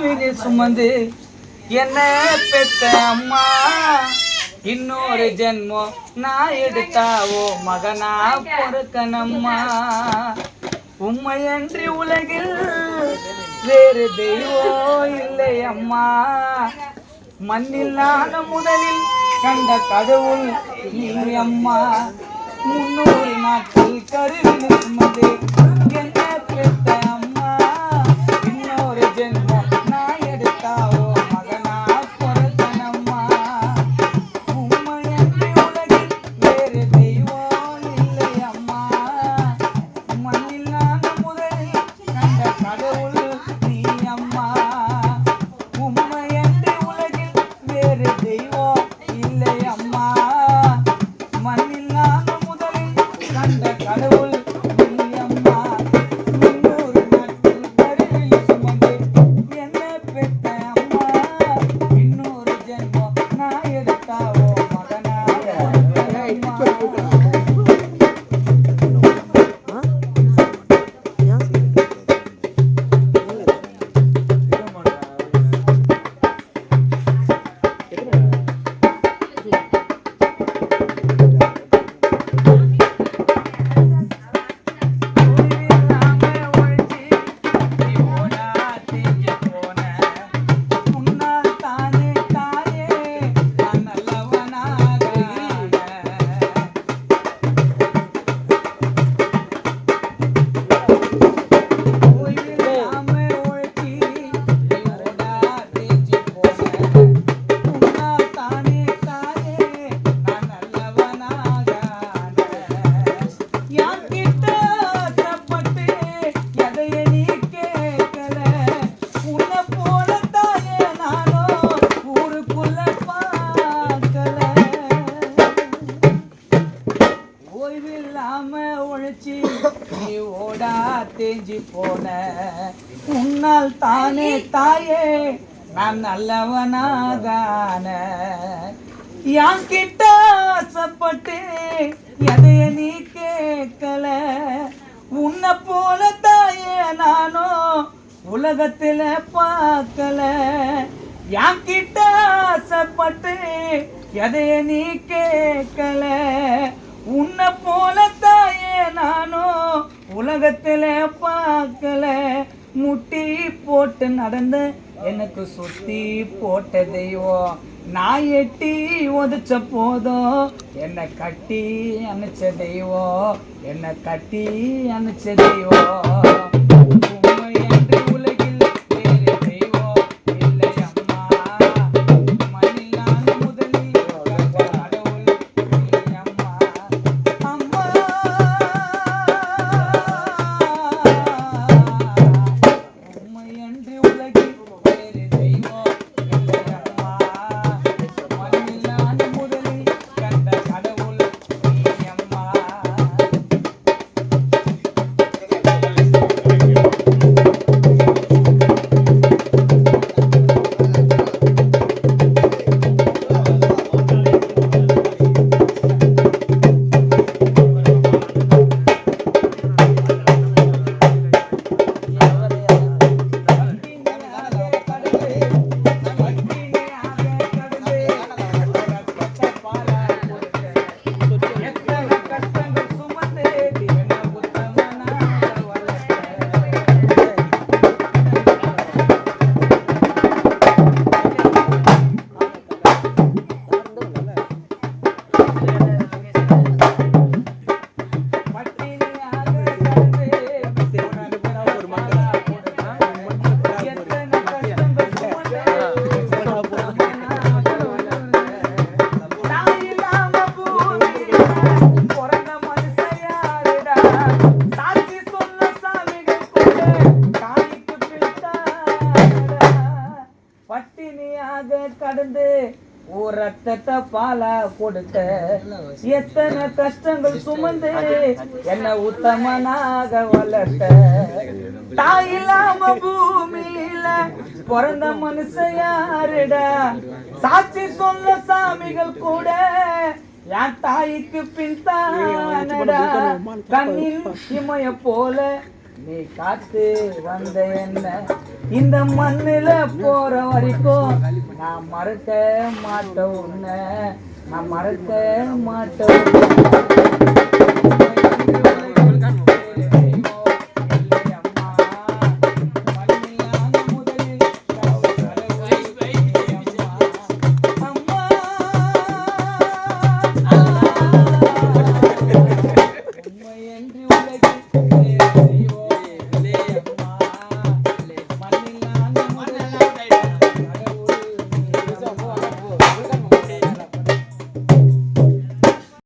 கருவினை சுமந்து என்ன பெத்த அம்மா இன்னொரு ஜென்மம் நான் எடுத்தாவோ மகனா பொறுக்கனம்மா உம்மையன்றி உலகில் வேறு தெய்வம் இல்லை அம்மா மண்ணில்லாத முதலில் கண்ட கடவுள் நீ அம்மா 300 நாட்கள் கருவினை சுமந்து என்ன பெத்த அம்மா இன்னொரு ஜென்மம் நான் எடுத்தாவோ மகனா பொறுக்கனம்மா உம்மையன்றி உலகில் வேறு தெய்வம் இல்லை அம்மா மண்ணில்லாத முதலில் கண்ட கடவுள் நீ அம்மா உம்மையன்றி உலகில் வேறு தெய்வம் இல்லை அம்மா மண்ணில்லாத முதலில் கண்ட கடவுள் நீ அம்மா 300 நாட்கள் கருவில் சுமந்து என்ன பெத்த அம்மா இன்னொரு ஜென்மம் நான் எடுத்தாவோ மகனா தேஞ்சி போன உன்னால் தானே தாயே நான் நல்லவனாகான யான் கிட்ட ஆசைப்பட்டு எதைய நீ கேட்கல உன்னை போல தாயே நானும் உலகத்துல பார்க்கல யான் கிட்ட ஆசைப்பட்டு எதைய நீ கேட்கல உன்னை போல தாயே நானும் உலகத்துல பார்க்கல முட்டி போட்டு நடந்த எனக்கு சுத்தி போட்ட தெய்வம் நான் எட்டி உதச்ச போதும் என்னை கட்டி அணைச்ச தெய்வம் என்னை கட்டி அணைச்ச தெய்வம் உம்மையன்றி உலகில் வேறு தெய்வம் இல்லை அம்மா மண்ணில்லாத முதலில் கடவுள் நீ அம்மா அம்மா உம்மையன்றி உலகில் வேறு தெய்வம் இல்லை அம்மா மண்ணில்லாத முதலில் கண்ட கடவுள் நீ அம்மா கடந்து ஒரு ரத்தத்தை பாலா கொடுத்த எத்தனை கஷ்டங்கள் சுமந்து என்ன உத்தமனாக வளர்த்த தாய் இல்லாம பூமியில பிறந்த மனுஷன் யாருடா சாட்சி சொல்ல சாமிகள் கூட என் தாய்க்கு பின் தானடா கண்ணில் இமய போல நீ காத்து வந்த என்ன இந்த மண்ணுல போற வரைக்கும் நான் மறக்க மாட்டேன் உன்னை, நான் மறக்க மாட்டேன் உன்னை.